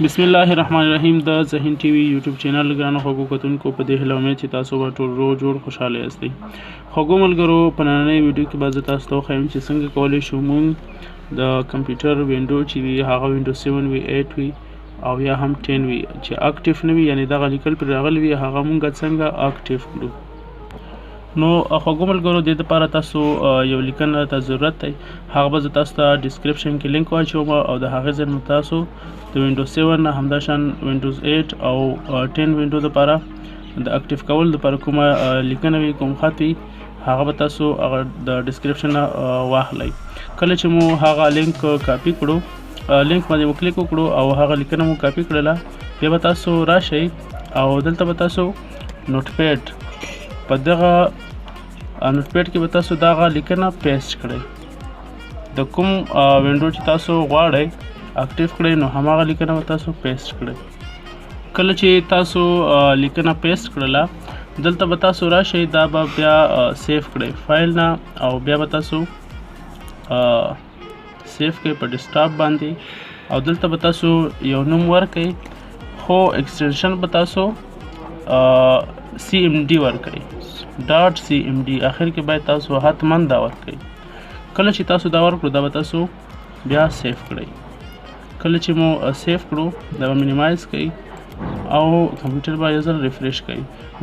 بسم الله الرحمن الرحیم د ذهین ټي وي یوټیوب چینل ګرانو خوږو کتونکو په دې هیله امید چې تاسو به ټول روغ جوړ خوشحاله یاستئ. خوږو ملګرو په نننۍ ویډیو کې به زه تاسو ته وښیم چې څنګه کولی شو موږ د کمپیوټر وینډو چې وي هغه وینډو 7 وي 8 وي او یا هم 10 وي چې اکټیو نه وي یعنی دغه لیکل پرې راغلی وي هغه موږ څنګه اکټیو کړو. نو خوږو ملګرو د دې لپاره تاسو یو لیکنه ته ضرورت دی، هغه به زه تاسو ته ډسکرپشن کې لینک واچوم او د هغې ځای نه تاسو د وینډو 7 نه همداشان وینډوز 8 او 10 وینډو لپاره د اکټیو کولو لپاره کومه لیکنه وي کوم خط وي هغه به تاسو هغه د ډسکرپشن نه واخلئ. کله چې مو هغه لینک کاپي کړو لینک باندې مو کلیک وکړو او هغه لیکنه مو کاپي کړله بیا به تاسو راشئ او دلته به تاسو نوټ پیډ په دغه نوټ پیډ کې به تاسو دغه لیکنه پیسټ کړئ. د کوم وینډو چې تاسو غواړئ اکټیو کړئ نو هماغه لیکنه به تاسو پیسټ کړئ. کله چې تاسو لیکنه پیسټ کړله دلته به تاسو راشئ دا به بیا سیف کړئ فایل نه او بیا به تاسو سیف کړئ په ډیسکټاپ باندې او دلته به تاسو یو نوم ورکړئ خو ایکسټنشن به تاسو CMD ورکړئ .cmd اخر کې باید تاسو حتما دا ورکړئ. کله چې تاسو دا ورکړو دا به تاسو بیا سیف کړئ. کله چې مو سیف کړو دا به مینیمایز کړئ او کمپیوټر به یو ځل ریفریش کړئ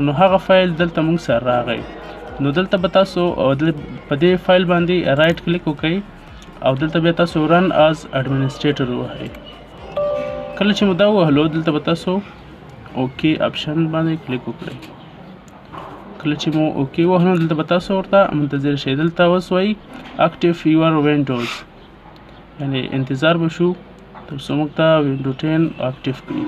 نو هغه فایل دلته موږ سره راغی. نو دلته به تاسو په دې فایل باندې رائټ کلیک وکړئ او دلته بیا تاسو رن از اډمنسټریټر ووهئ. کله چې مو دا ووهلو دلته به تاسو اوکې اپشن باندې کلیک وکړئ. کله چې مو اوکې وهلو دلته به تاسو ورته منتظر شئ. دلته اوس وایي اکټیو یور وینډوز یعنی انتظار به شو تر څو موږ ته وینډو 10 اکټیو کړي.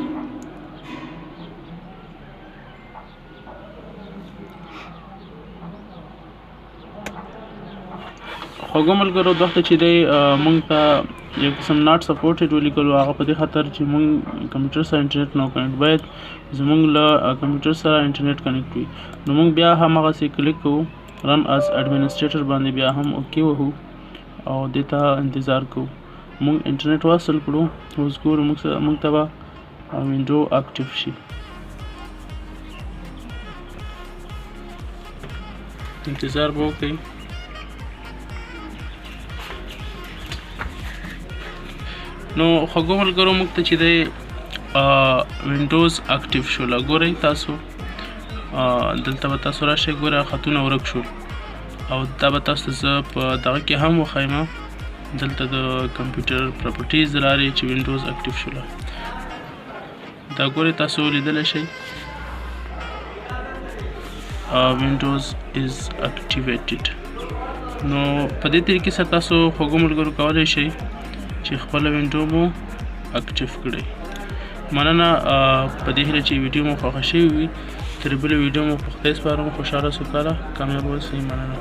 خوږو ملګرو دغه چې دی موږ ته یو قسم ناٹ سپورټډ ولیکلو هغه په دې خاطر چې موږ کمپیوټر سره انټرنیټ نه کنیکټ باید زموږ له کمپیوټر سره انټرنیټ کنیکټ وي. نو موږ بیا هماغسې کلیک کوو رن از اډمنسټریټر باندې بیا هم اوکې وهو او دې ته انتظار کوو موږ انټرنیټ واصل کړو اوس ګورو موږ ته به وینډو اکټیو شي. انتظار به وکړئ. نو خوږو ملګرو موږ ته چې دی وینډوز اکټیو شوله ګورئ تاسو دلته به تاسو راشئ ګوره خطونه ورک شو او دا به تاسو ته زه په دغه کې هم وښیم دلته د کمپیوټر پراپرټیز د لارې چې وینډوز اکټیو شوله دا ګورئ تاسو لیدلی شئ وینډوز از اکټیویټډ. نو په دې طریقې سره تاسو خوږو ملګرو کولی شئ چې خپل وینډو مو اکټیو کړئ. مننه په دې هیله چې ویډیو مو خوښه شوې وي. تر بلې ویډیو مو په خدای سپارم. خوشحاله سوکاله کامیاب اوسئ. مننه.